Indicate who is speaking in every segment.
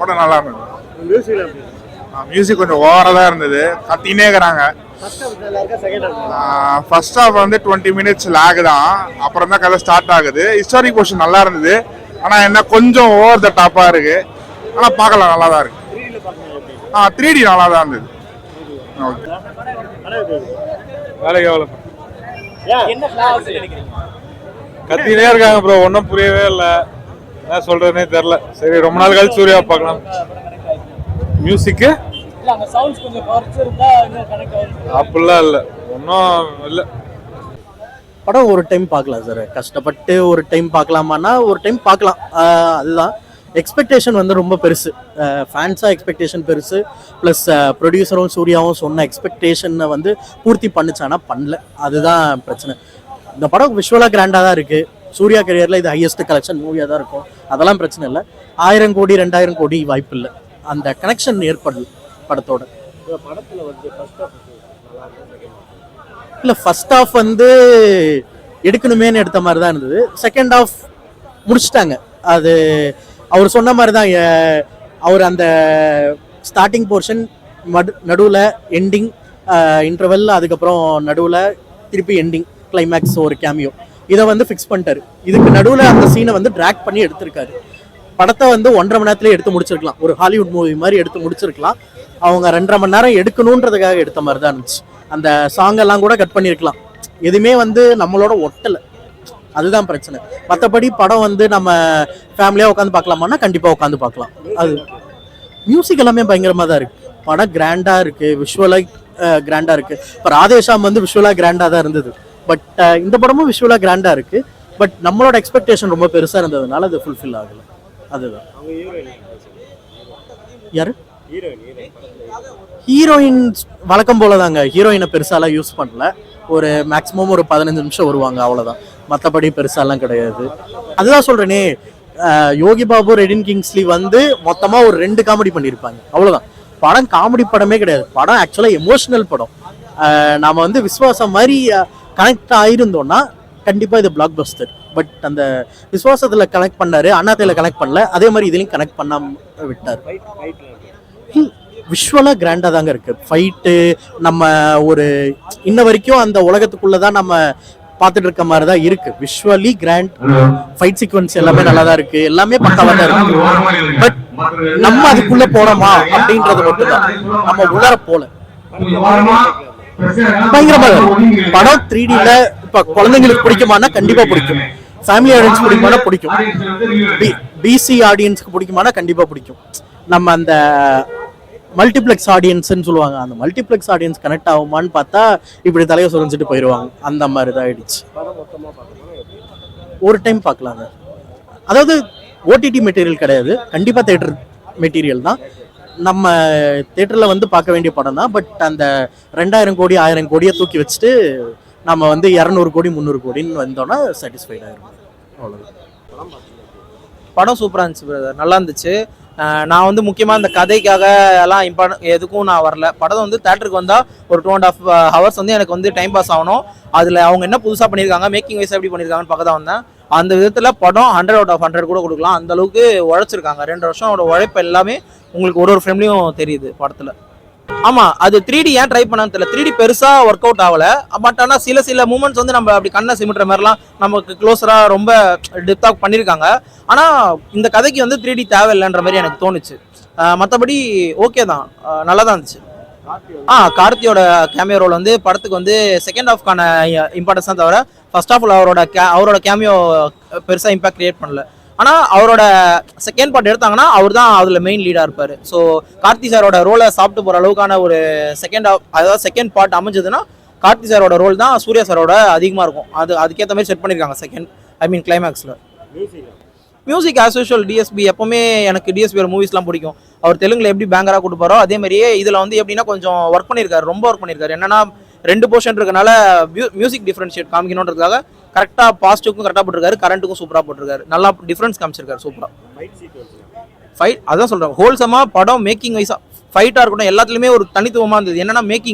Speaker 1: படம் நல்லா இருந்தது. மியூசிக் கொஞ்சம் ஓவராக தான் இருந்தது, கத்தினே இருக்கிறாங்க. ஃபர்ஸ்ட் ஹாஃப் வந்து 20 minutes லேக் தான், அப்புறம் தான் கதை ஸ்டார்ட் ஆகுது. ஹிஸ்டாரிக் போர்ஷன் நல்லா இருந்தது, ஆனால் என்ன கொஞ்சம் ஓவர் த டாப்பாக இருக்கு. ஆனால் பார்க்கலாம், நல்லா தான் இருக்கு. 3D நல்லா தான் இருந்தது.
Speaker 2: வேலைக்கு எவ்வளோ கத்தினே இருக்காங்க ப்ரோ, ஒன்றும் புரியவே இல்லை, என்ன சொல்றதுனே தெரியல. சரி, ரொம்ப நாள் கழிச்சு சூர்யா பார்க்கலாம். மியூசிக்கு அப்படிலாம் இல்லை, ஒன்றும் இல்லை.
Speaker 3: படம் ஒரு டைம் பார்க்கலாம் சார், கஷ்டப்பட்டு ஒரு டைம் பார்க்கலாமான்னா ஒரு டைம் பார்க்கலாம். அதுதான் எக்ஸ்பெக்டேஷன் வந்து ரொம்ப பெருசு, ஃபேன்ஸாக எக்ஸ்பெக்டேஷன் பெருசு, ப்ளஸ் ப்ரொடியூசரும் சூர்யாவும் சொன்ன எக்ஸ்பெக்டேஷனை வந்து பூர்த்தி பண்ணுச்சானா பண்ணல, அதுதான் பிரச்சனை. இந்த படம் விஷுவலாக கிராண்டாக தான் இருக்குது, சூர்யா கரியரில் இது ஹையஸ்ட் கலெக்ஷன் மூவியாக தான் இருக்கும், அதெல்லாம் பிரச்சனை இல்லை. 1000 கோடி 2000 கோடி வாய்ப்பு இல்லை, அந்த கனெக்ஷன் ஏற்படல படத்தோட. இல்லை, ஃபர்ஸ்ட் ஹாஃப் வந்து எடுக்கணுமேனு எடுத்த மாதிரி தான் இருந்தது. செகண்ட் ஹாஃப் முடிச்சிட்டாங்க, அது அவர் சொன்ன மாதிரி தான். அவர் அந்த ஸ்டார்டிங் போர்ஷன் நடுவில் எண்டிங், இன்டர்வெல், அதுக்கப்புறம் நடுவில் திருப்பி எண்டிங், கிளைமேக்ஸ், ஒரு கேமியோ, இதை வந்து ஃபிக்ஸ் பண்ணிட்டாரு. இதுக்கு நடுவில் அந்த சீனை வந்து ட்ராக் பண்ணி எடுத்திருக்காரு. படத்தை வந்து 1.5 மணி நேரத்துல எடுத்து முடிச்சிருக்கலாம், ஒரு ஹாலிவுட் மூவி மாதிரி எடுத்து முடிச்சிருக்கலாம். அவங்க 2.5 மணி நேரம் எடுக்கணுன்றதுக்காக எடுத்த மாதிரி தான் இருந்துச்சு. அந்த சாங் எல்லாம் கூட கட் பண்ணியிருக்கலாம், எதுவுமே வந்து நம்மளோட ஒட்டலை, அதுதான் பிரச்சனை. மற்றபடி படம் வந்து நம்ம ஃபேமிலியாக உட்காந்து பார்க்கலாமான்னா கண்டிப்பாக உட்காந்து பார்க்கலாம். அது மியூசிக் எல்லாமே பயங்கரமாக தான் இருக்குது, படம் கிராண்டாக இருக்குது, விஷுவலாக கிராண்டாக இருக்குது. இப்போ ராதேஷாம் வந்து விஷுவலாக கிராண்டாக தான் இருந்தது, பட் இந்த படமும் விஷுவலாக கிராண்டாக இருக்குது. பட் நம்மளோட எக்ஸ்பெக்டேஷன் ரொம்ப பெருசாக இருந்ததுனால அது ஃபுல்ஃபில் ஆகலை, அதுதான். யாரு ஹீரோயின்? வழக்கம் போல தாங்க, ஹீரோயினை பெருசாலாம் யூஸ் பண்ணல, ஒரு மேக்ஸிமம் ஒரு 15 நிமிஷம் வருவாங்க, அவ்வளோதான். மற்றபடி பெருசாலாம் கிடையாது. அதுதான் சொல்கிறேனே, யோகி பாபு, ரெடின் கிங்ஸ்லி வந்து மொத்தமாக ஒரு 2 காமெடி பண்ணியிருப்பாங்க, அவ்வளோதான். படம் காமெடி படமே கிடையாது, படம் ஆக்சுவலாக எமோஷனல் படம். நாம் வந்து விஸ்வாசம் மாதிரி கனெக்ட் ஆகிருந்தோம்னா கண்டிப்பாக இது பிளாக் பஸ்டர். பட் அந்த விஸ்வாசத்தில் கனெக்ட் பண்ணார், அண்ணாத்தையில் கனெக்ட் பண்ணல, அதே மாதிரி இதுலையும் கனெக்ட் பண்ணாமல் விட்டார். விஷுவலாக கிராண்டாக தாங்க இருக்குது ஃபைட்டு. நம்ம ஒரு இன்ன வரைக்கும் அந்த உலகத்துக்குள்ளே தான் நம்ம பார்த்துட்டு இருக்க மாதிரி தான் இருக்குது. விஷுவலி கிராண்ட், ஃபைட் சீக்வன்ஸ் எல்லாமே நல்லா தான் இருக்குது, எல்லாமே பக்காவாக தான் இருக்குது. பட் நம்ம அதுக்குள்ளே போனோமா அப்படின்றது மட்டும் தான், நம்ம உள்ளார போல. பயங்கரமா படம் 3Dல இப்ப குழந்தைங்களுக்கு பிடிக்குமானா கண்டிப்பா பிடிக்கும், ஃபேமிலி ஆடியன்ஸ் பிடிக்குமானா பிடிக்கும், பிசி ஆடியன்ஸ்க்கு பிடிக்குமானா கண்டிப்பா பிடிக்கும். நம்ம அந்த மல்டிப்ளெக்ஸ் ஆடியன்ஸ்ன்னு சொல்லுவாங்க, அந்த மல்டிப்ளெக்ஸ் ஆடியன்ஸ் கனெக்ட் ஆகுமான்னு பார்த்தா இப்படி தலையை சுரஞ்சிட்டு போயிடுவாங்க, அந்த மாதிரி தான் ஆயிடுச்சு. ஒரு டைம் பார்க்கலாங்க, அதாவது ஓடிடி மெட்டீரியல் கிடையாது, கண்டிப்பா தியேட்டர் மெட்டீரியல் தான். நம்ம தியேட்டரில் வந்து பார்க்க வேண்டிய படம் தான். பட் அந்த 2000 கோடி 1000 கோடியை தூக்கி வச்சுட்டு நம்ம வந்து 200 கோடி 300 கோடின்னு வந்தோன்னா சாட்டிஸ்ஃபைட் ஆகிருக்கும், அவ்வளோதான்.
Speaker 4: படம் சூப்பராக இருந்துச்சு பிரதர், நல்லா இருந்துச்சு. நான் வந்து முக்கியமாக இந்த கதைக்காக எல்லாம் எதுக்கும் நான் வரல. படம் வந்து தேட்டருக்கு வந்தால் ஒரு 2.5 hours வந்து எனக்கு வந்து டைம் பாஸ் ஆகணும். அதில் அவங்க என்ன புதுசாக பண்ணியிருக்காங்க, மேக்கிங் வைஸ் எப்படி பண்ணியிருக்காங்கன்னு பார்க்க தான் வந்தேன். அந்த விதத்தில் படம் 100 out of 100 கூட கொடுக்கலாம், அந்த அளவுக்கு உழைச்சிருக்காங்க. 2 வருஷம் உழைப்பு எல்லாமே உங்களுக்கு ஒரு ஃப்ரேம்லையும் தெரியுது படத்தில். ஆமாம், அது 3D ஏன் ட்ரை பண்ணான்னு தெரியல, 3D பெருசாக ஒர்க் அவுட் ஆகலை. பட் ஆனால் சில மூமெண்ட்ஸ் வந்து நம்ம அப்படி கண்ணை சிமிட்டுற மாதிரிலாம் நமக்கு க்ளோஸராக ரொம்ப டெப்த்தாக பண்ணியிருக்காங்க. ஆனால் இந்த கதைக்கு வந்து 3D தேவையில்லைன்ற மாதிரி எனக்கு தோணுச்சு. மற்றபடி ஓகே தான், நல்லா தான் இருந்துச்சு. கார்த்தியோட கேமியோ ரோல் வந்து படத்துக்கு வந்து செகண்ட் ஹாஃப்கான இம்பார்ட்டன்ஸ் தான் தவிர ஃபர்ஸ்ட் ஹாஃப்ல அவரோட கேமியோ பெருசாக இம்பாக்ட் கிரியேட் பண்ணல. ஆனால் அவரோட செகண்ட் பார்ட் எடுத்தாங்கன்னா அவர் தான் அதில் மெயின் லீடாக இருப்பார். ஸோ கார்த்தி சாரோட ரோலை சாப்பிட்டு போகிற அளவுக்கான ஒரு செகண்ட் ஹாஃப், அதாவது செகண்ட் பார்ட் அமைஞ்சதுன்னா கார்த்தி சாரோட ரோல் தான் சூர்யா சாரோட அதிகமாக இருக்கும். அதுக்கேற்ற மாதிரி செட் பண்ணியிருக்காங்க கிளைமேக்ஸில். மியூசிக் ஆஸ் யூஷுவல் டிஎஸ்பி, எப்பவுமே எனக்கு டிஎஸ்பியோட மூவிஸ்லாம் பிடிக்கும். அவர் தெலுங்குல எப்படி பேங்கராக கொடுப்பாரோ அதே மாதிரியே இதில் வந்து எப்படின்னா கொஞ்சம் ஒர்க் பண்ணியிருக்காரு, ரொம்ப ஒர்க் பண்ணியிருக்காரு. என்னன்னா 2 போர்ஷன் இருக்கனால மியூசிக் டிஃப்ரென்ஷியேட் காமிக்கணுன்றதுக்காக கரெக்டாக பாசிட்டிவ்க்கும் கரெக்டாக போட்டிருக்காரு, கரண்ட்டுக்கும் சூப்பராக போட்டிருக்காரு, நல்லா டிஃப்ரென்ஸ் காமிச்சிருக்காரு சூப்பராக. ஃபைட் அதான் சொல்கிறேன், ஹோல்சமாக படம் மேக்கிங் வைஸாக ஃபைட்டாக இருக்கட்டும் எல்லாத்துலேயுமே ஒரு தனித்துவமாக இருந்தது. என்னன்னா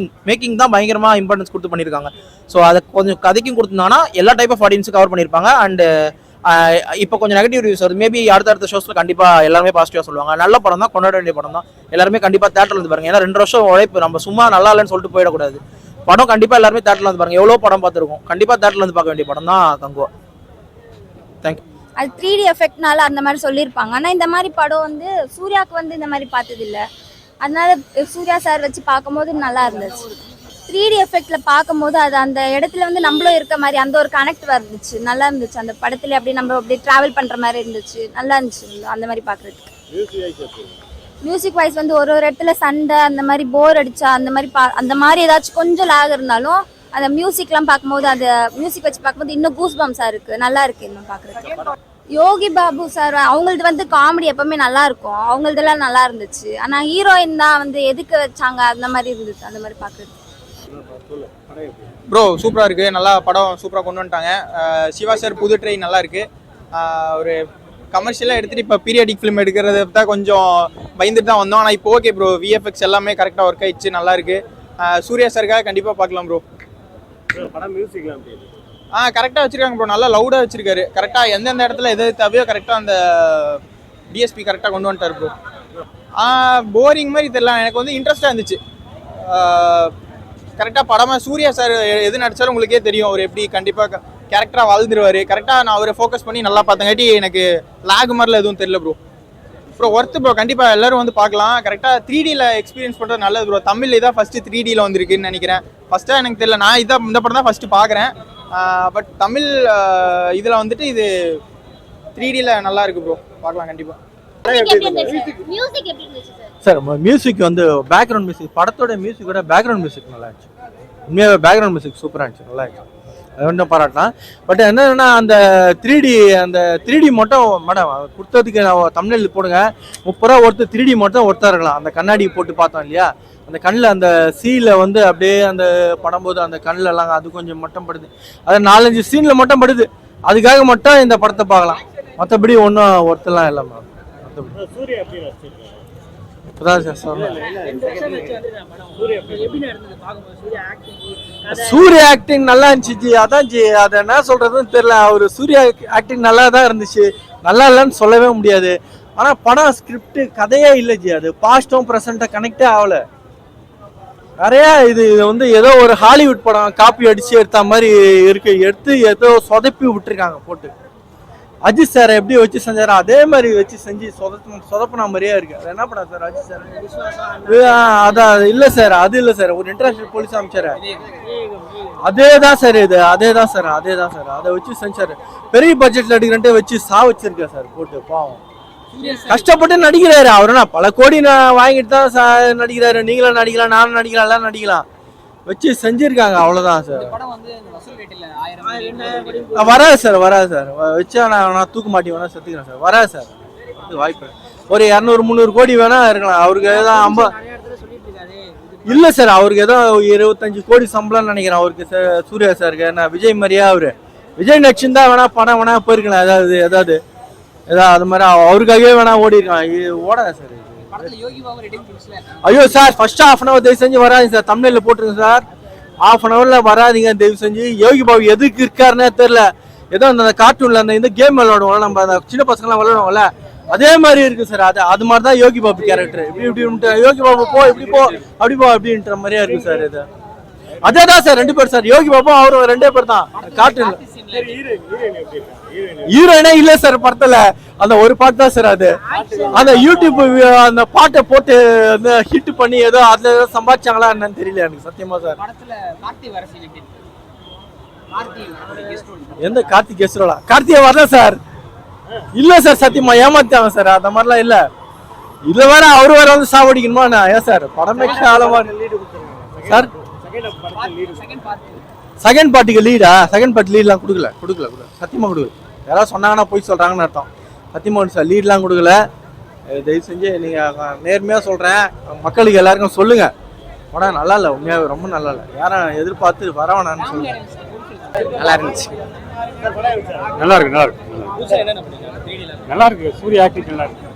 Speaker 4: மேக்கிங் தான் பயங்கரமாக இம்பார்ட்டன்ஸ் கொடுத்து பண்ணியிருக்காங்க. ஸோ அதை கொஞ்சம் கதைக்கும் கொடுத்துருந்தாங்கன்னா எல்லா டைப் ஆஃப் ஆடியன்ஸும் கவர் பண்ணியிருப்பாங்க. அண்டு இப்போ கொஞ்சம் நெகட்டிவ் ரிவ்யூஸ் வருது. மேபி அடுத்த ஷோஸ்ல கண்டிப்பா எல்லாருமே பாசிட்டிவா சொல்லுவாங்க. நல்ல படம் தான், கொண்டாட வேண்டிய படம் தான். எல்லாருமே கண்டிப்பா தேட்டர்ல வந்து பாருங்க. ஏன்னா 2 வருஷம் உழைப்பு, நம்ம சும்மா நல்லா இல்லைன்னு சொல்லிட்டு போயிடக்கூடாது. படம் கண்டிப்பா எல்லாருமே தேட்டர்ல வந்து பாருங்க. எவ்வளவு படம் பார்த்துருக்கோம், கண்டிப்பா தேட்டர்ல வந்து பார்க்க வேண்டிய படம் தான் கங்குவா. தேங்க்யூ.
Speaker 5: அது 3D எஃபெக்ட்னால அந்த மாதிரி சொல்லியிருப்பாங்க. ஆனால் இந்த மாதிரி படம் வந்து சூர்யாவுக்கு வந்து இந்த மாதிரி பார்த்ததில்ல. அதனால சூர்யா சார் வச்சு பார்க்கும்போது நல்லா இருந்துச்சு. 3D எஃபெக்டில் பார்க்கும்போது அது அந்த இடத்துல வந்து நம்மளும் இருக்க மாதிரி அந்த ஒரு கனெக்ட் வந்துச்சு. நல்லா இருந்துச்சு அந்த படத்துல. அப்படியே நம்ம அப்படியே ட்ராவல் பண்ணுற மாதிரி இருந்துச்சு. நல்லா இருந்துச்சு அந்த மாதிரி பார்க்குறதுக்கு. மியூசிக் வைஸ் வந்து ஒரு இடத்துல சண்டை அந்த மாதிரி போர் அடிச்சா அந்த மாதிரி ஏதாச்சும் கொஞ்சம் லாக் இருந்தாலும் அந்த மியூசிக்லாம் பார்க்கும்போது அந்த மியூசிக் வச்சு பார்க்கும்போது இன்னும் கூஸ் பம்ஸாக இருக்குது. நல்லா இருக்குது இன்னும் பார்க்குறதுக்கு. யோகி பாபு சார் அவங்களது வந்து காமெடி எப்பவுமே நல்லா இருக்கும். அவங்களதெல்லாம் நல்லா இருந்துச்சு. ஆனால் ஹீரோயின் தான் வந்து எதுக்கு வச்சாங்க அந்த மாதிரி இருந்துச்சு அந்த மாதிரி பார்க்குறது.
Speaker 6: ப்ரோ சூப்பராக இருக்குது, நல்லா படம் சூப்பராக கொண்டு வந்துட்டாங்க. சிவா சார் புது ட்ரெயின் நல்லா இருக்குது. ஒரு கமர்ஷியலாக எடுத்துகிட்டு இப்போ பீரியாடிக் ஃபிலிம் எடுக்கிறத தான் கொஞ்சம் பயந்துட்டு தான் வந்தோம். ஆனால் இப்போ ஓகே ப்ரோ, விஎஃப்எக்ஸ் எல்லாமே கரெக்டாக ஒர்க் ஆயிடுச்சு, நல்லா இருக்குது. சூர்யா சாருக்காக கண்டிப்பாக பார்க்கலாம் ப்ரோ.
Speaker 7: படம் மியூசிக்லாம்
Speaker 6: கரெக்டாக வச்சுருக்காங்க ப்ரோ, நல்லா லவுடாக வச்சுருக்காரு. கரெக்டாக எந்தெந்த இடத்துல எது தேவையோ கரெக்டாக அந்த டிஎஸ்பி கரெக்டாக கொண்டு வந்துட்டார் ப்ரோ. போரிங் மாதிரி தெரியல, எனக்கு வந்து இன்ட்ரெஸ்டாக இருந்துச்சு. கரெக்டாக படமாக சூர்யா சார் எது நடித்தாலும் உங்களுக்கே தெரியும் அவர் எப்படி கண்டிப்பாக கேரக்டராக வாழ்ந்துருவார். கரெக்டாக நான் அவரை ஃபோக்கஸ் பண்ணி நல்லா பார்த்தங்காட்டி எனக்கு லாக் மாதிரிலாம் எதுவும் தெரியல ப்ரோ. ப்ரோ ஒர்த்து ப்ரோ, கண்டிப்பாக எல்லோரும் வந்து பார்க்கலாம். கரெக்டாக 3Dயில் எக்ஸ்பீரியன்ஸ் பண்ணுறது நல்லது ப்ரோ. தமிழ் இதான் ஃபஸ்ட்டு 3Dயில் வந்துருக்குன்னு நினைக்கிறேன். ஃபஸ்ட்டாக எனக்கு தெரியல, நான் இந்த படம் தான் ஃபஸ்ட்டு பார்க்குறேன். பட் தமிழ் இதில் வந்துட்டு இது 3Dயில் நல்லா இருக்குது ப்ரோ, பார்க்கலாம் கண்டிப்பாக.
Speaker 3: சார் மியூசிக் வந்து பேக்ரவுண்ட் மியூசிக், படத்தோட மியூசிக்கோட பேக்ரவுண்ட் மியூசிக் நல்லா இருந்துச்சு. உண்மையாகவே பேக்ரவுண்ட் மியூசிக் சூப்பராக இருந்துச்சு, நல்லா இருந்துச்சு. அது ஒன்றும் பாராட்டலாம். பட் என்னன்னா அந்த 3D மட்டும் மேடம் கொடுத்ததுக்கு நான் தமிழில் போடுங்க 30 ரூபா ஒருத்தர் 3D மட்டும் ஒருத்தா இருக்கலாம். அந்த கண்ணாடி போட்டு பார்த்தோம் இல்லையா, அந்த கண்ணில் அந்த சீல வந்து அப்படியே அந்த படும்போது அந்த கண்ணில் எல்லாம் அது கொஞ்சம் மட்டும் படுது. அது 4-5 சீனில் மட்டும் படுது. அதுக்காக மட்டும் இந்த படத்தை பார்க்கலாம். மற்றபடி ஒன்றும் ஒருத்தெல்லாம் இல்லை மேம். சூர்யா ஆக்டிங் நல்லா இருந்துச்சு. அதான் ஜி, அதை என்ன சொல்றதுன்னு தெரியல. அவரு சூர்யா ஆக்டிங் நல்லா தான் இருந்துச்சு, நல்லா இல்லைன்னு சொல்லவே முடியாது. ஆனா படம் ஸ்கிரிப்ட் கதையே இல்லை ஜி. அது பாஸ்டும் ப்ரெசென்ட்டா கனெக்டே ஆகல. நிறைய இது வந்து ஏதோ ஒரு ஹாலிவுட் படம் காப்பி அடிச்சு எடுத்த மாதிரி இருக்கு. எடுத்து ஏதோ சொதப்பி விட்டுருக்காங்க போட்டு. அஜித் சார் எப்படி வச்சு செஞ்சாரோ அதே மாதிரி வச்சு செஞ்சு சொதப்பின மாதிரியே இருக்கு. அது என்ன படம் சார் அஜித் சார்? அதான் இல்லை சார், அது இல்லை சார். ஒரு இன்டர்நேஷனல் போலீஸ் அமைச்சாரு, அதே தான் சார் இது. அதே தான் சார் அதை வச்சு செஞ்சாரு. பெரிய பட்ஜெட்ல எடுக்கிறன்ட்டு வச்சு வச்சிருக்கேன் சார் போட்டு. பாவம், கஷ்டப்பட்டு நடிக்கிறாரு. அவருனா பல கோடி வாங்கிட்டு தான் நடிக்கிறாரு. நீங்களும் நடிக்கலாம், நானும் நடிக்கலாம், எல்லாம் நடிக்கலாம். வச்சு செஞ்சிருக்காங்க, அவ்வளவுதான் சார். வராது சார் வச்சா நான் தூக்க மாட்டி வேணா செத்துக்கிறேன் சார். வராது சார், வாய்ப்பு ஒரு 200-300 கோடி வேணா இருக்கலாம். அவருக்கு ஏதோ 50 இல்லை சார். அவருக்கு ஏதோ 25 கோடி சம்பளம்னு நினைக்கிறேன் அவருக்கு. சூர்யா சாருக்கு என்ன விஜய் மாதிரியா அவரு விஜய் நடிச்சுருந்தா வேணா படம் வேணா போயிருக்கலாம். ஏதாவது அது மாதிரி அவருக்காகவே வேணா ஓடி இருக்கான். ஓடாது சார். ஐயோ சார், ஃபர்ஸ்ட் ½ hour தயவு செஞ்சு வராதிங்க சார். தமிழ்ல போட்டுருங்க சார். ½ hourல வராதிங்க தயவு செஞ்சு. யோகி பாபு எதுக்கு இருக்காருன்னே தெரியல. ஏதோ அந்த கார்ட்டூன்ல அந்த இந்த கேம் விளையாடுவோம்ல, நம்ம அந்த சின்ன பசங்களாம் விளையாடுவோம்ல, அதே மாதிரி இருக்கு சார். அது மாதிரி தான் யோகி பாபு கேரக்டர். இப்படி யோகி பாபு போ இப்படி போ அப்படி போ அப்படின்ற மாதிரியா இருக்கு சார். இது அதே தான் சார், 2 பேர் சார். யோகி பாபு அவரும் 2 பேர் தான் கார்ட்டூன்ல. ஹீரோயினே இல்ல சார் படத்துல. அந்த ஒரு பாட்டு தான் சார். அது அந்த யூடியூப் அந்த பாட்டை போட்டு அந்த ஹிட் பண்ணி ஏதோ அதுல ஏதோ சம்பாதிச்சாங்களா என்னன்னு தெரியல எனக்கு சத்தியமா சார். எந்த கார்த்திக் கெஸ்ரோலா? கார்த்திகை வரல சார். இல்ல சார், சத்தியமா ஏமாத்தாங்க சார். அந்த மாதிரிலாம் இல்ல. இதுல வேற அவரு வேற வந்து சாவடிக்கணுமா? ஏன் சார் படமே காலமா சார். செகண்ட் பார்ட்டிக்கு லீடா? செகண்ட் பார்ட்டி லீட்லாம் கொடுக்கல சத்தியமா கொடுக்கல. யாராவது சொன்னாங்கன்னா போய் சொல்றாங்கன்னு அர்த்தம். சத்தியமா சார் லீட்லாம் கொடுக்கல. தயவு செஞ்சு நீங்க நேர்மையா சொல்றேன், மக்களுக்கு எல்லாருக்கும் சொல்லுங்க. படம் நல்லா இல்லை, உண்மையாவே ரொம்ப நல்லா இல்லை. யாரும் எதிர்பார்த்து வரவேணான்னு சொல்லுங்க. நல்லா இருந்துச்சு.
Speaker 7: நல்லா இருக்கு. சூர்யா ஆக்டிங் நல்லா இருக்கு.